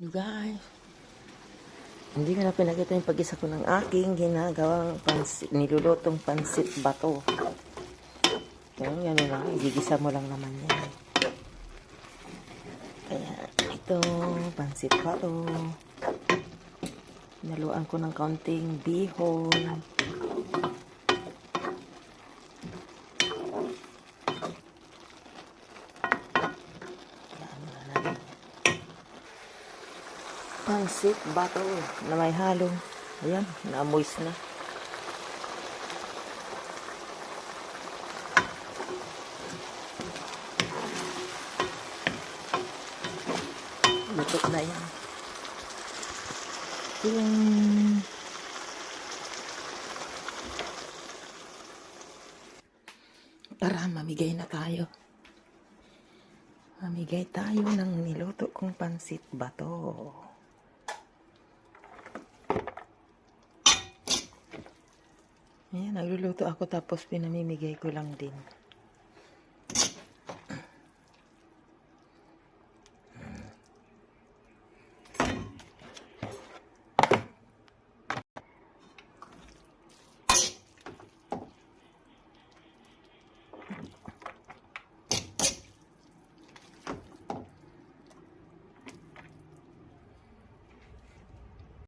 You guys, hindi ko na pinakita yung pag-isa ko ng aking ginagawang pansit, nilulutong pansit bato. Kaya yan na, igigisa mo lang naman yan. Kaya ito, pansit bato. Naluan ko ng kaunting bihon. Pansit bato na may halong, ayan, na-moist na. Lutok na yan. Tara, mamigay na tayo. Mamigay tayo ng niluto kong pansit bato. Ayan, nagluluto ako tapos pinamimigay ko lang din.